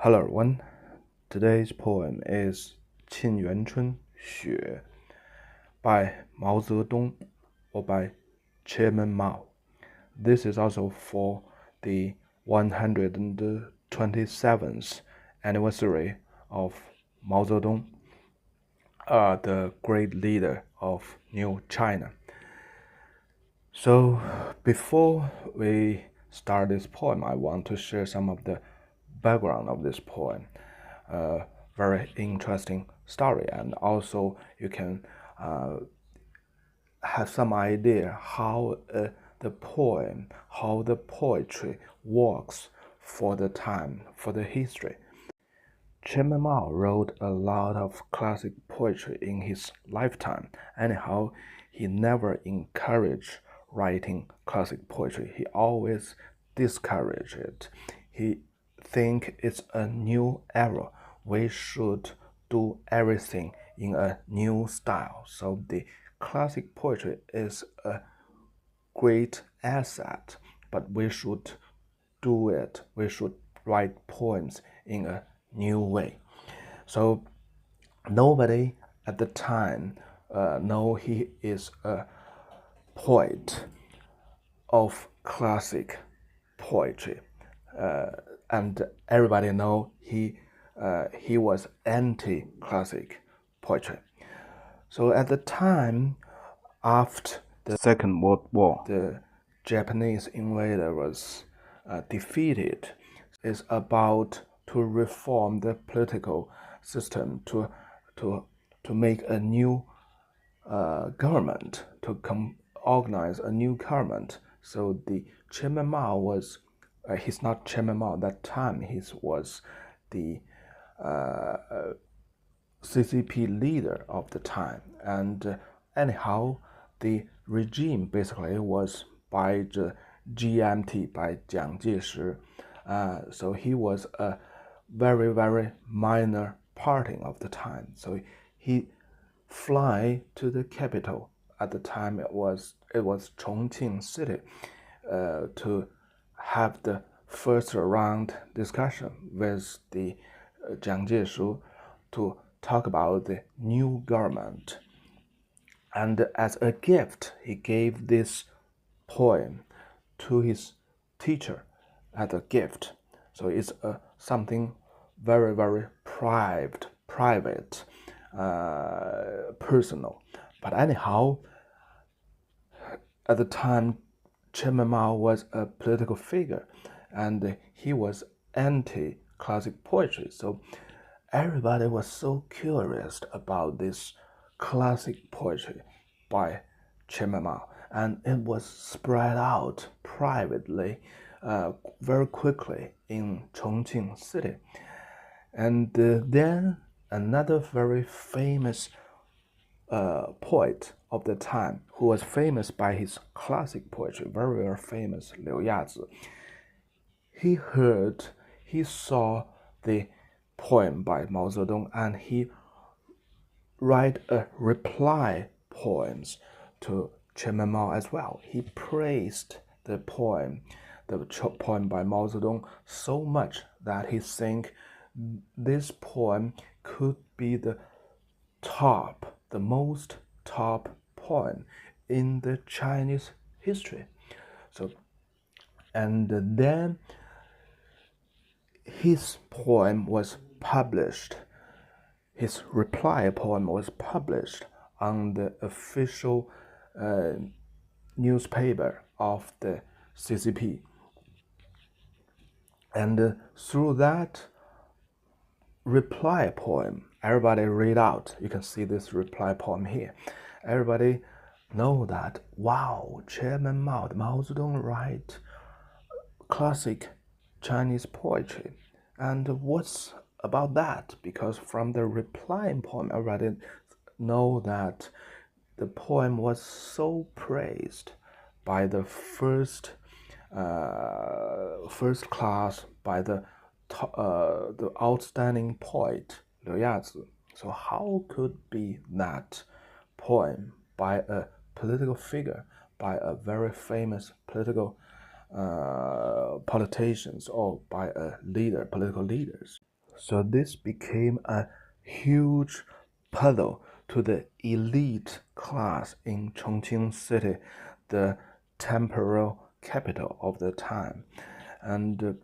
Hello everyone. Today's poem is 沁园春·雪 by Mao Zedong or by Chairman Mao. This is also for the 127th anniversary of Mao Zedong, the great leader of New China. So before we start this poem, I want to share some of the background of this poem. Very interesting story, and also you can have some idea how the poetry works for the time, for the history. Chairman Mao wrote a lot of classic poetry in his lifetime. Anyhow, he never encouraged writing classic poetry. He always discouraged it. He think it's a new era. We should do everything in a new style. So the classic poetry is a great asset, but we should do it. We should write poems in a new way. So nobody at the time know he is a poet of classic poetry, and everybody know he was anti-classic poetry. So at the time, after the Second World War, the Japanese invader was defeated. Is about to reform the political system, to make a new government, to organize a new government. So the Chairman Mao was, he's not Chairman Mao that time, he was the CCP leader of the time. And anyhow, the regime basically was by the GMT, by Jiang Jieshi. So he was a very, very minor party of the time. So he fly to the capital. At the time, it was Chongqing City, to have the first round discussion with the Jiang Jieshi to talk about the new government. And as a gift, he gave this poem to his teacher as a gift. So it's something very, very private, personal. But anyhow, at the time, Chairman Mao was a political figure, and he was anti-classic poetry. So everybody was so curious about this classic poetry by Chairman Mao, and it was spread out privately very quickly in Chongqing City. And then another very famous poet of the time, who was famous by his classic poetry, very, very famous, Liu Yazi. He saw the poem by Mao Zedong, and he write a reply poems to Chairman Mao as well. He praised the poem by Mao Zedong so much that he think this poem could be the most top poem in the Chinese history. So, and then his poem was published. His reply poem was published on the official newspaper of the CCP. And through that reply poem, everybody read out. You can see this reply poem here. Everybody know that, wow, Chairman Mao Zedong write classic Chinese poetry. And what's about that? Because from the replying poem, everybody know that the poem was so praised by the first class, by the outstanding poet Liu Yazi. So how could be that poem by a political figure, by a very famous political politicians, or by a political leaders? So this became a huge puzzle to the elite class in Chongqing City, the temporal capital of the time. And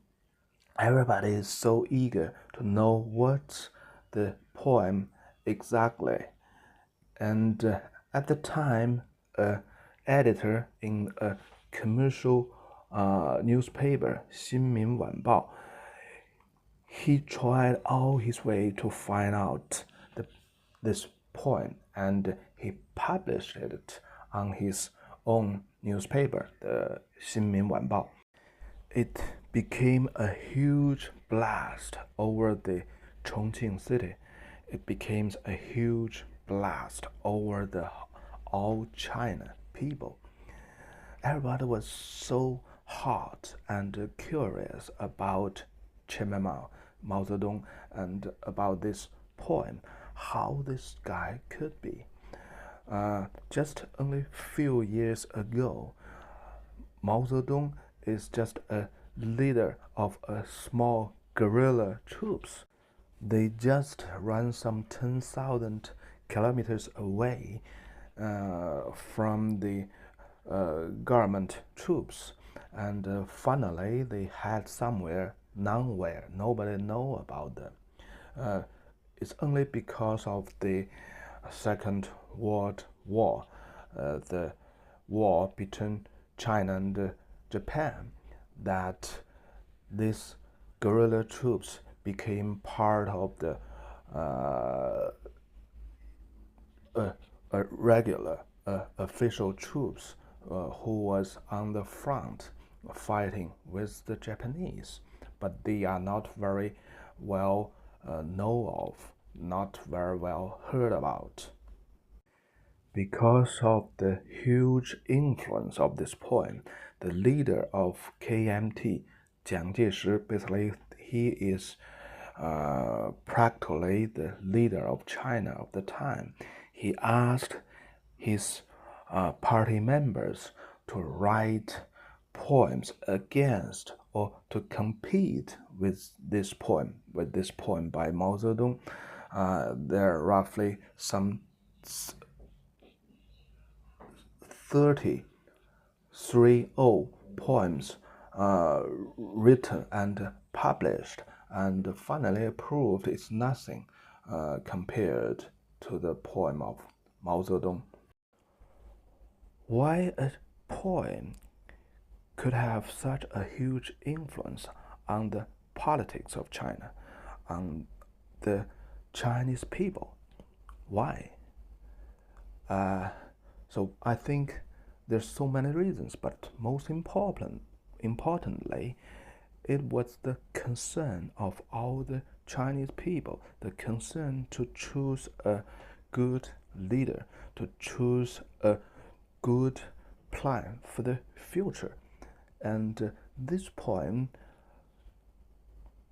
everybody is so eager to know what's the poem exactly. And at the time, an editor in a commercial newspaper, 新民晚报, he tried all his way to find out this poem, and he published it on his own newspaper, the 新民晚报. It became a huge blast over the Chongqing city. It became a huge blast over the all China people. Everybody was so hot and curious about Chairman Mao Zedong, and about this poem, how this guy could be. Just only few years ago, Mao Zedong is just a leader of a small guerrilla troops. They just run some 10,000 kilometers away from the government troops, and finally they had somewhere nowhere. Nobody know about them. It's only because of the Second World War, the war between China and Japan, that these guerrilla troops became part of the regular official troops who was on the front fighting with the Japanese, but they are not very well known of, not very well heard about. Because of the huge influence of this poem, the leader of KMT, Jiang Jieshi, basically he is practically the leader of China of the time. He asked his party members to write poems against or to compete with this poem by Mao Zedong. There are roughly some 30 poems written and published, and finally approved. Is nothing compared to the poem of Mao Zedong. Why a poem could have such a huge influence on the politics of China, on the Chinese people? Why? So I think there's so many reasons, but most importantly, it was the concern of all the Chinese people, the concern to choose a good leader, to choose a good plan for the future. And this poem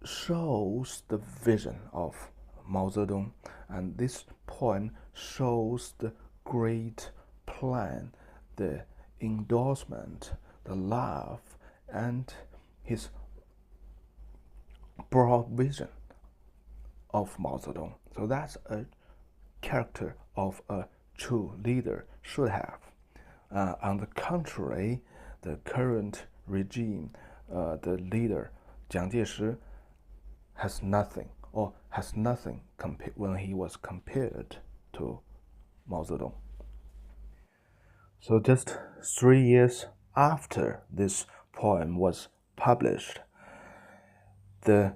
shows the vision of Mao Zedong, and this poem shows the great plan, the endorsement, the love, and his broad vision of Mao Zedong. So that's a character of a true leader should have. On the contrary, the current regime, the leader Jiang Jieshi, has nothing when he was compared to Mao Zedong. So just 3 years after this poem was published, the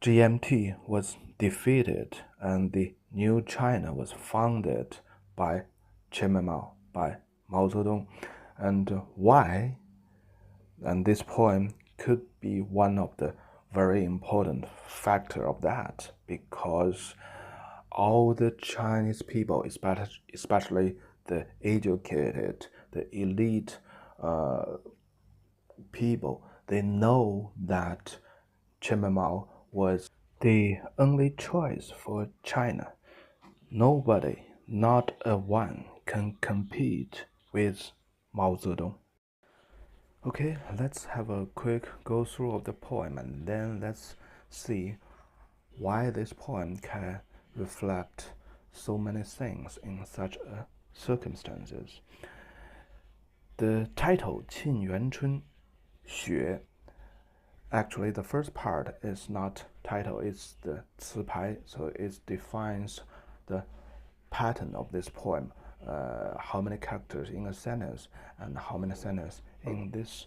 GMT was defeated and the new China was founded by Chairman Mao, by Mao Zedong. And why? And this poem could be one of the very important factor of that, because all the Chinese people, especially the educated, the elite people, they know that Chairman Mao was the only choice for China. Nobody, not a one, can compete with Mao Zedong. Okay, let's have a quick go through of the poem, and then let's see why this poem can reflect so many things in such circumstances. The title 沁园春 雪 actually the first part is not title, it's the 词牌, so it defines the pattern of this poem, how many characters in a sentence and how many sentences in this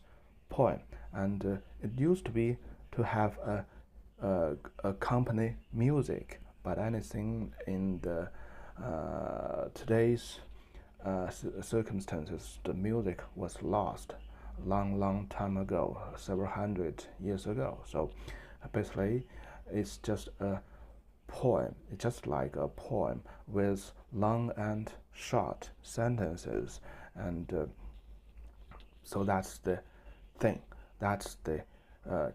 poem. And it used to be to have a accompany music, but anything in the today's circumstances, the music was lost long time ago, several hundred years ago. So basically it's just a poem. It's just like a poem with long and short sentences, and so that's the thing. That's the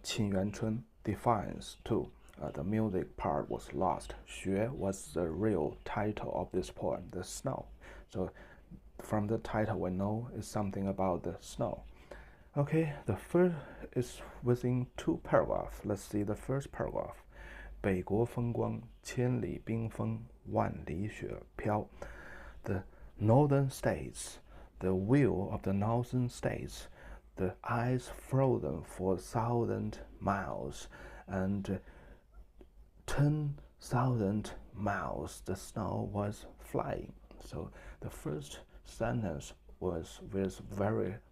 沁园春 defines too. The music part was lost. 雪 was the real title of this poem, the snow. So from the title we know it's something about the snow. Okay, the first is within 2 paragraphs. Let's see the first paragraph. 北国风光，千里冰封，万里雪飘. The northern states, the will of the northern states, the ice frozen for 1,000 miles, and 10,000 miles the snow was flying. So the first sentence was with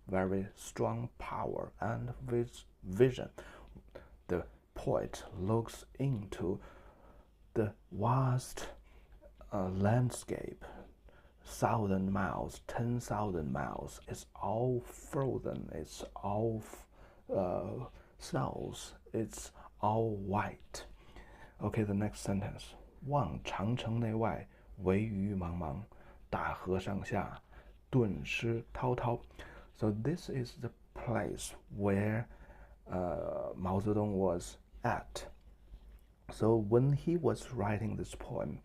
very strong power and with vision. The poet looks into the vast landscape, 1,000 miles, 10,000 miles. It's all frozen. It's all snows. It's all white. Okay, the next sentence. 望长城内外，惟余茫茫，大河上下，顿失滔滔. So this is the place where Mao Zedong was at. So when he was writing this poem,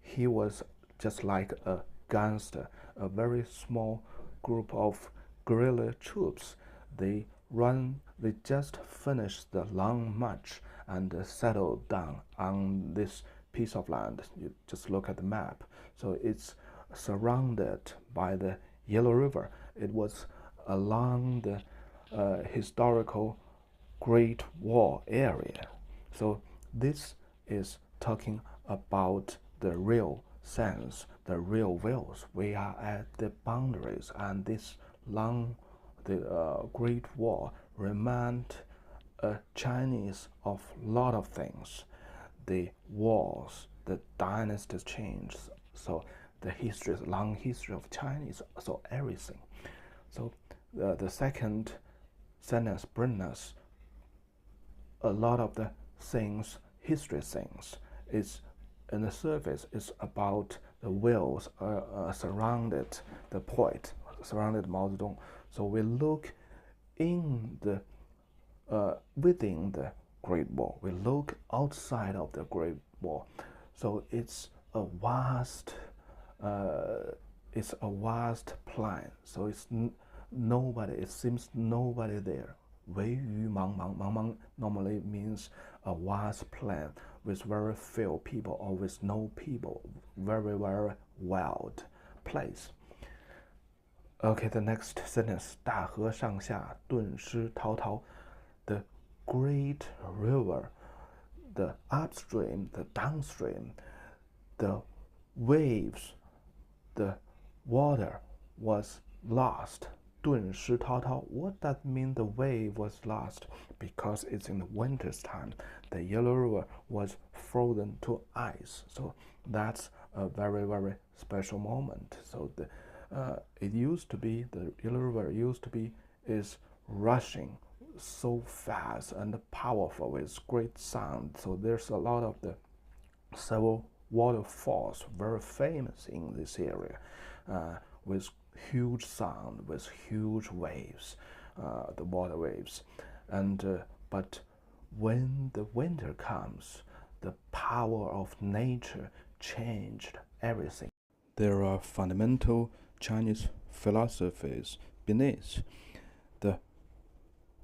he was just like a gangster, a very small group of guerrilla troops. They just finished the long march and settled down on this piece of land. You just look at the map. So it's surrounded by the Yellow River. It was along the historical Great Wall area. So this is talking about the real sense, the real wills. We are at the boundaries, and this Great Wall remind Chinese of a lot of things. The wars, the dynasties changed, so the long history of Chinese, so everything. So the second sentence brings us a lot of the things, history things. Is in the surface is about the wills surrounded the poet, surrounded Mao Zedong. So we look in the within the Great Wall. We look outside of the Great Wall. So it's a vast plan. So it's nobody. It seems nobody there. 惟余茫茫, 茫茫 normally means a vast plan with very few people or with no people, very wild place. Okay, the next sentence. 大河上下，顿失滔滔. The great river, the upstream, the downstream, the waves, the water was lost. 顿失滔滔. What that mean the wave was lost? Because it's in the winter's time. The Yellow River was frozen to ice. So that's a very special moment. So the Yellow River used to be is rushing so fast and powerful with great sound. So there's a lot of the several waterfalls very famous in this area, with huge sound, with huge waves, the water waves. And but when the winter comes, the power of nature changed everything. There are fundamental Chinese philosophies beneath. The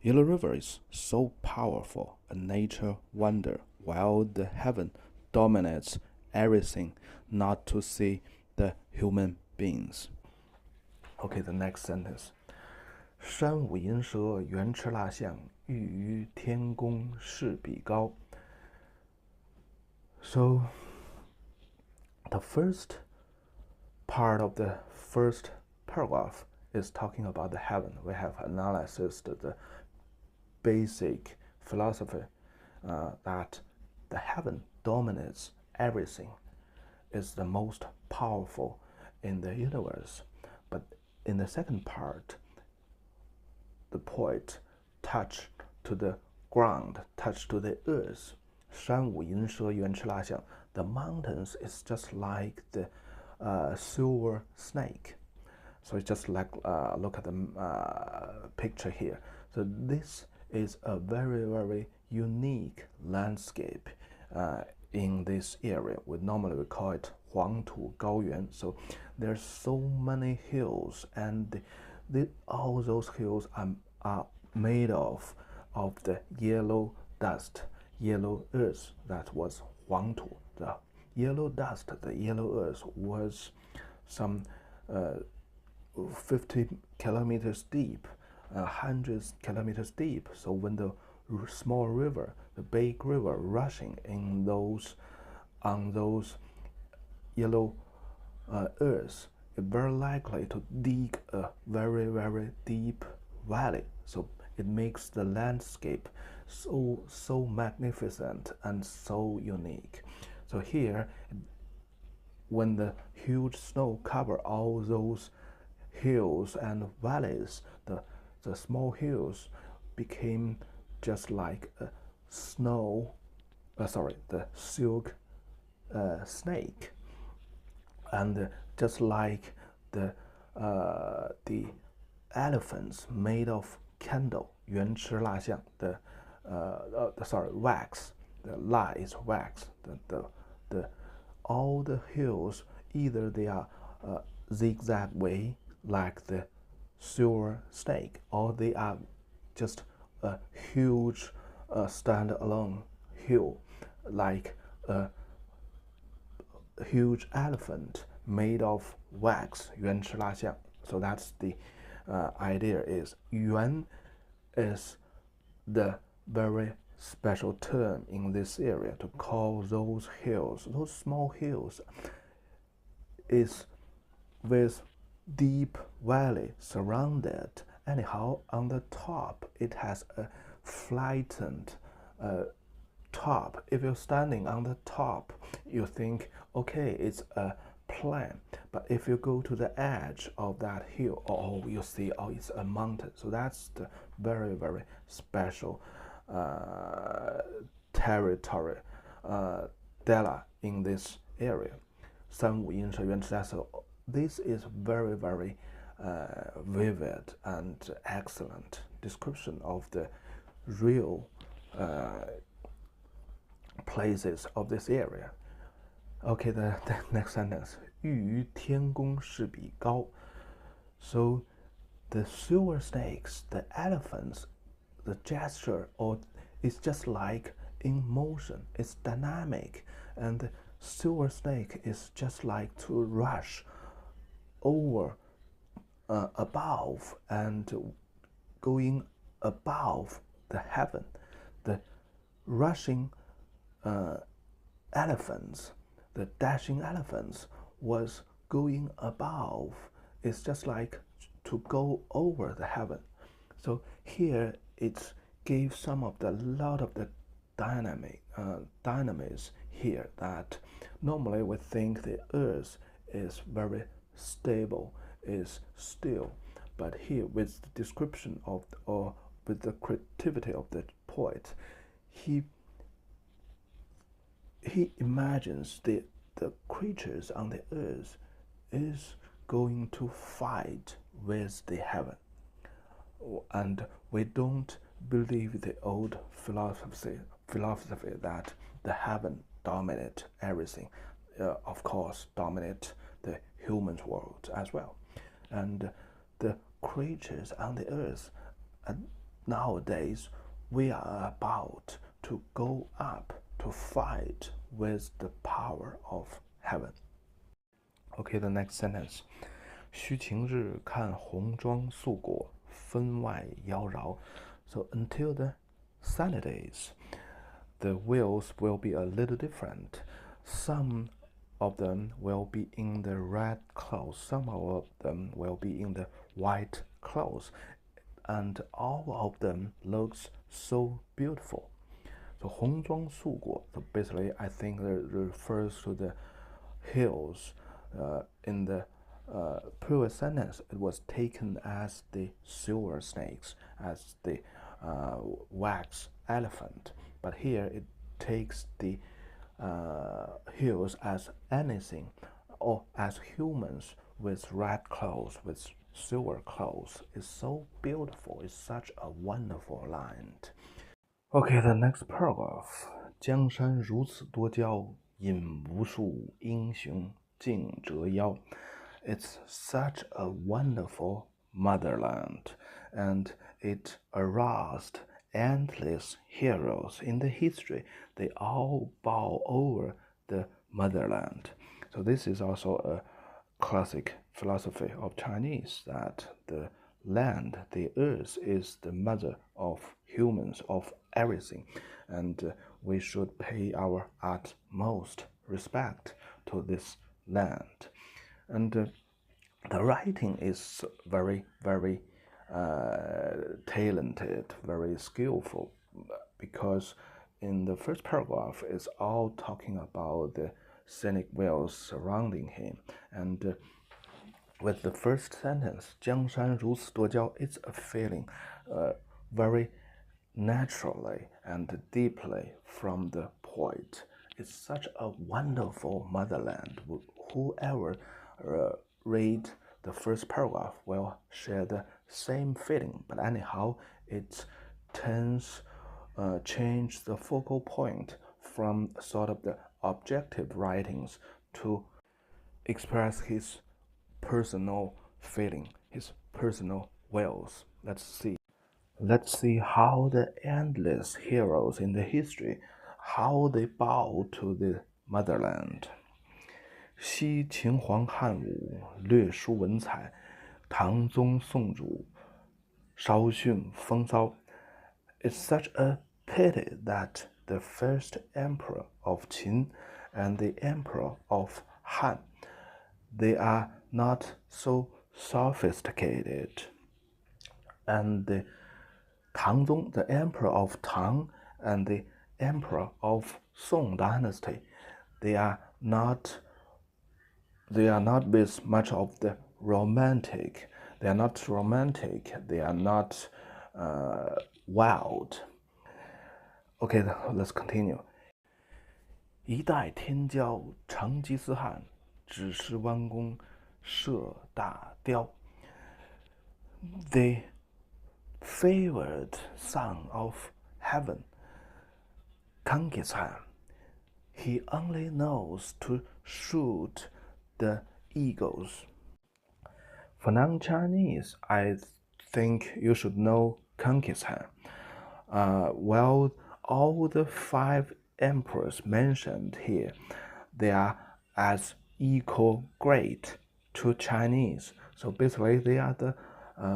Yellow River is so powerful, a nature wonder, while the heaven dominates everything, not to see the human beings. Okay, the next sentence. 山舞银蛇，原驰蜡象，欲于天公试比高. So, the first part of the first paragraph is talking about the heaven. We have analyzed the basic philosophy that the heaven dominates everything, is the most powerful in the universe. But in the second part, the poet touched to the ground, touched to the earth. 山舞银蛇，原驰蜡象. The mountains is just like the silver snake. So it's just like, look at the picture here. So this is a very, very unique landscape in this area. We normally call it 黄土高原. So there's so many hills, and all those hills are made of the yellow dust, yellow earth. That was 黄土. The yellow dust, the yellow earth was some 50 kilometers deep, hundreds kilometers deep. So when the small river, the big river rushing in on those yellow earth, it's very likely to dig a very, very deep valley. So it makes the landscape so magnificent and so unique. So here, when the huge snow cover all those hills and valleys, the small hills became just like a the silk snake, and just like the elephants made of candle, 原驰蜡象, wax, the la is wax, all the hills, either they are zigzag way like the silver snake, or they are just a huge stand-alone hill like a huge elephant made of wax, 原驰蜡象. So that's the idea is 原 is the very special term in this area to call those hills, those small hills, is with deep valley surrounded. Anyhow, on the top it has a flattened top. If you're standing on the top, you think, okay, it's a plain. But if you go to the edge of that hill, oh, you see, oh, it's a mountain. So that's the very, very special territory, dela in this area. 三五阴蛇原驰蜡. So this is very, very vivid and excellent description of the real places of this area. Okay, the next sentence. 欲于天公试比高. So the silver snakes, the elephants, the gesture is just like in motion. It's dynamic, and the silver snake is just like to rush over above and going above the heaven. The rushing elephants, the dashing elephants, was going above. It's just like to go over the heaven. So here it gave some of the lot of the dynamics here, that normally we think the earth is very stable, is still, but here with the description of or with the creativity of the poet, he imagines the creatures on the earth is going to fight with the heaven. And we don't believe the old philosophy that the heaven dominate everything. Of course, dominate the human world as well. And the creatures on the earth nowadays we are about to go up to fight with the power of heaven. Okay, the next sentence. 须晴日看红装素裹，分外妖娆. So until the sunny days, the wheels will be a little different. Some of them will be in the red clothes, some of them will be in the white clothes, and all of them looks so beautiful. So 红装素裹, so basically I think it refers to the hills. In the previous sentence, it was taken as the silver snakes, as the wax elephant, but here it takes the hills as anything, or as humans with red clothes, with silver clothes. It's so beautiful. It's such a wonderful line. Okay, the next paragraph. 江山如此多娇，引无数英雄竞折腰. It's such a wonderful motherland, and it aroused endless heroes in the history. They all bow over the motherland. So this is also a classic philosophy of Chinese, that the land, the earth, is the mother of humans, of everything, and we should pay our utmost respect to this land. And the writing is very, very talented, very skillful, because in the first paragraph it's all talking about the scenic views surrounding him, and with the first sentence, 江山如此多娇, it's a feeling very naturally and deeply from the poet. It's such a wonderful motherland. Whoever read the first paragraph will share the same feeling, but anyhow, it change the focal point from sort of the objective writings to express his personal feeling, his personal wills. Let's see how the endless heroes in the history, how they bow to the motherland. 西秦皇汉武，略输文采；唐宗宋祖，稍逊风骚. It's such a pity that the first emperor of Qin and the emperor of Han, they are not so sophisticated. And the Tangzong, the emperor of Tang, and the emperor of Song dynasty, they are not with much of the romantic. They are not romantic. They are not wild. Okay, let's continue. 一代天骄成吉思汗，只是弯弓射大雕. The favored son of heaven, Genghis Khan, he only knows to shoot the eagles. For non-Chinese, I think you should know Genghis Khan. Well, all the 5 emperors mentioned here, they are as equal great to Chinese. So basically, they are the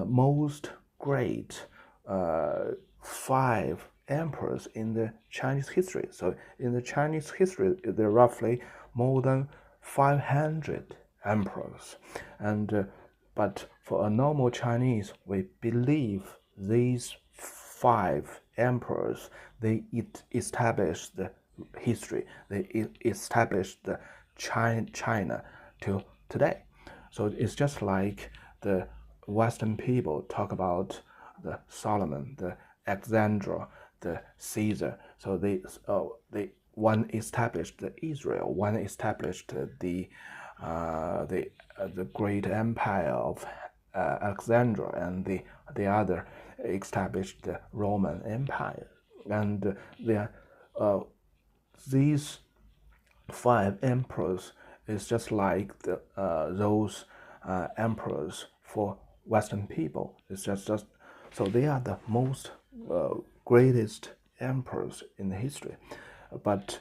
most great 5 emperors in the Chinese history. So in the Chinese history, there are roughly more than 500 emperors. And but for a normal Chinese, we believe these 5 emperors, they established the history. They established the China till today. So it's just like the Western people talk about the Solomon, the Alexandra, the Caesar. So they one established Israel, one established the great empire of Alexandria, and the other established the Roman Empire. And these 5 emperors is just like those emperors for Western people. It's just So they are the most greatest emperors in history. But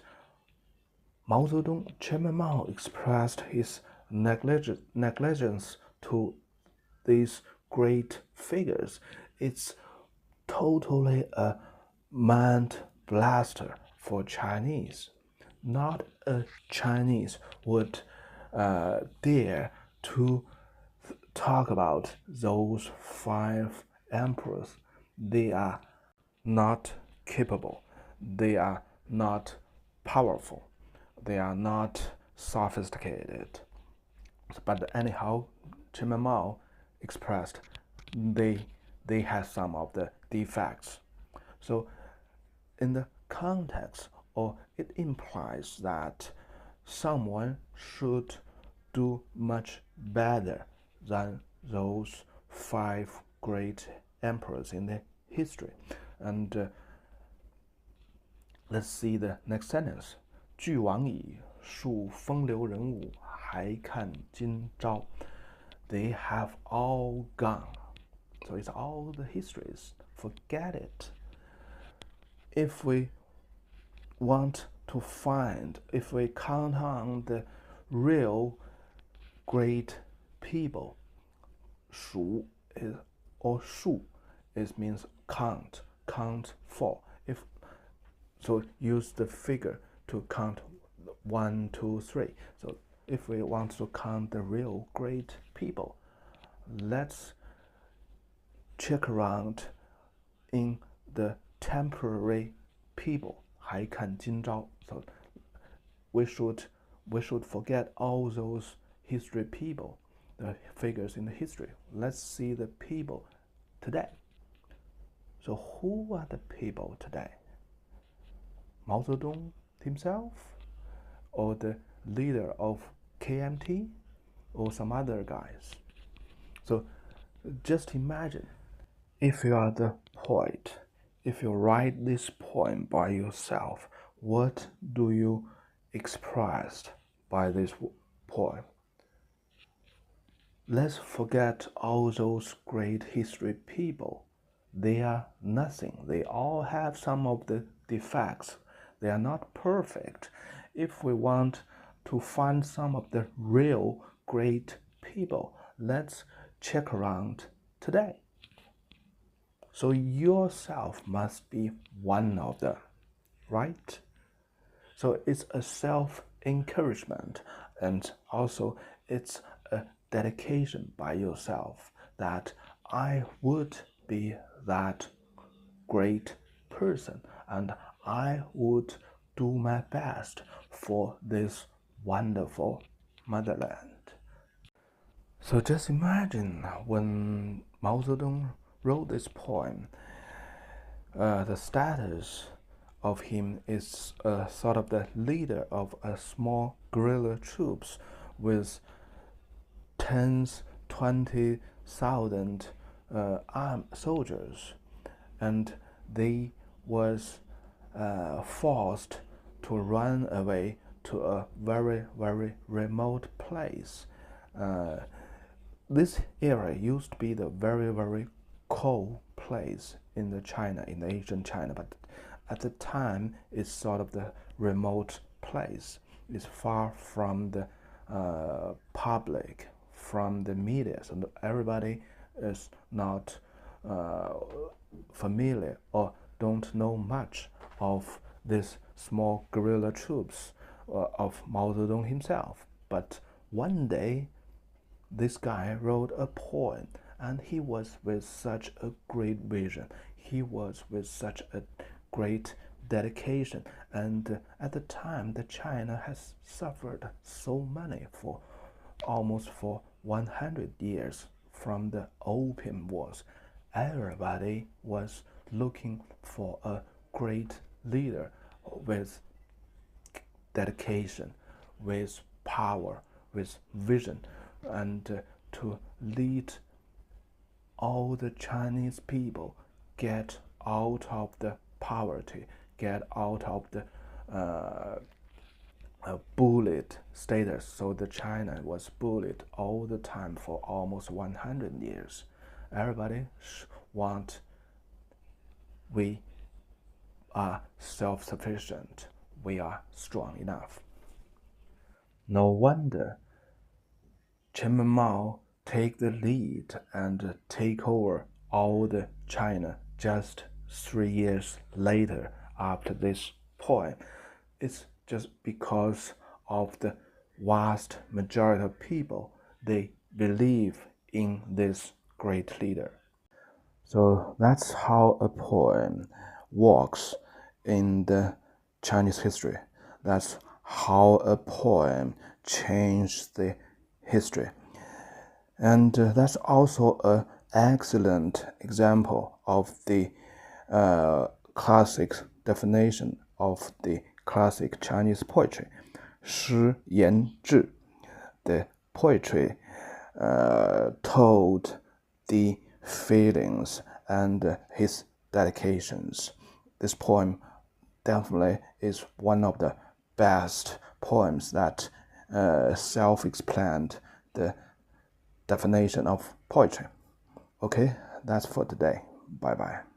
Mao Zedong, Chairman Mao, expressed his negligence to these great figures. It's totally a mind blaster for Chinese. Not a Chinese would dare to talk about those 5 emperors. They are not capable. They are not powerful. They are not sophisticated. But anyhow, Chairman Mao expressed they have some of the defects. So in the context, or it implies that someone should do much better than those 5 great emperors in the history. And let's see the next sentence. 俱往矣，数风流人物，还看今朝. They have all gone. So it's all the histories. Forget it. If we want to find, if we count on the real great people, 数 is, or 数 is means count for. So use the figure to count 1, 2, 3. So if we want to count the real great people, let's check around in the temporary people. 还看今朝. So we should forget all those history people, the figures in the history. Let's see the people today. So who are the people today? Mao Zedong himself, or the leader of KMT, or some other guys? So just imagine, if you are the poet, if you write this poem by yourself, what do you express by this poem? Let's forget all those great history people. They are nothing. They all have some of the defects. They are not perfect. If we want to find some of the real great people, let's check around today. So yourself must be one of them, right? So it's a self-encouragement, and also it's a dedication by yourself that I would be that great person, and I would do my best for this wonderful motherland. So just imagine when Mao Zedong wrote this poem, the status of him is sort of the leader of a small guerrilla troops with tens, 20,000 armed soldiers, and they was forced to run away to a very, very remote place. This area used to be the very, very cold place in the China, in the ancient China, but at the time it's sort of the remote place. It's far from the public, from the media, so everybody is not familiar or don't know much of this small guerrilla troops of Mao Zedong himself. But one day, this guy wrote a poem, and he was with such a great vision. He was with such a great dedication. And at the time, the China has suffered so many for almost for 100 years from the Opium Wars. Everybody was looking for a great leader with dedication, with power, with vision, and to lead all the Chinese people get out of the poverty, get out of the bullied status. So the China was bullied all the time for almost 100 years. Everybody want we are self-sufficient, we are strong enough. No wonder Chairman Mao take the lead and take over all the China just 3 years later after this point. It's just because of the vast majority of people, they believe in this great leader. So that's how a poem works in the Chinese history. That's how a poem changed the history. And that's also an excellent example of the classic definition of the classic Chinese poetry, 诗言志. The poetry told the feelings and his dedications. This poem definitely is one of the best poems that self-explained the definition of poetry. Okay, that's for today. Bye-bye.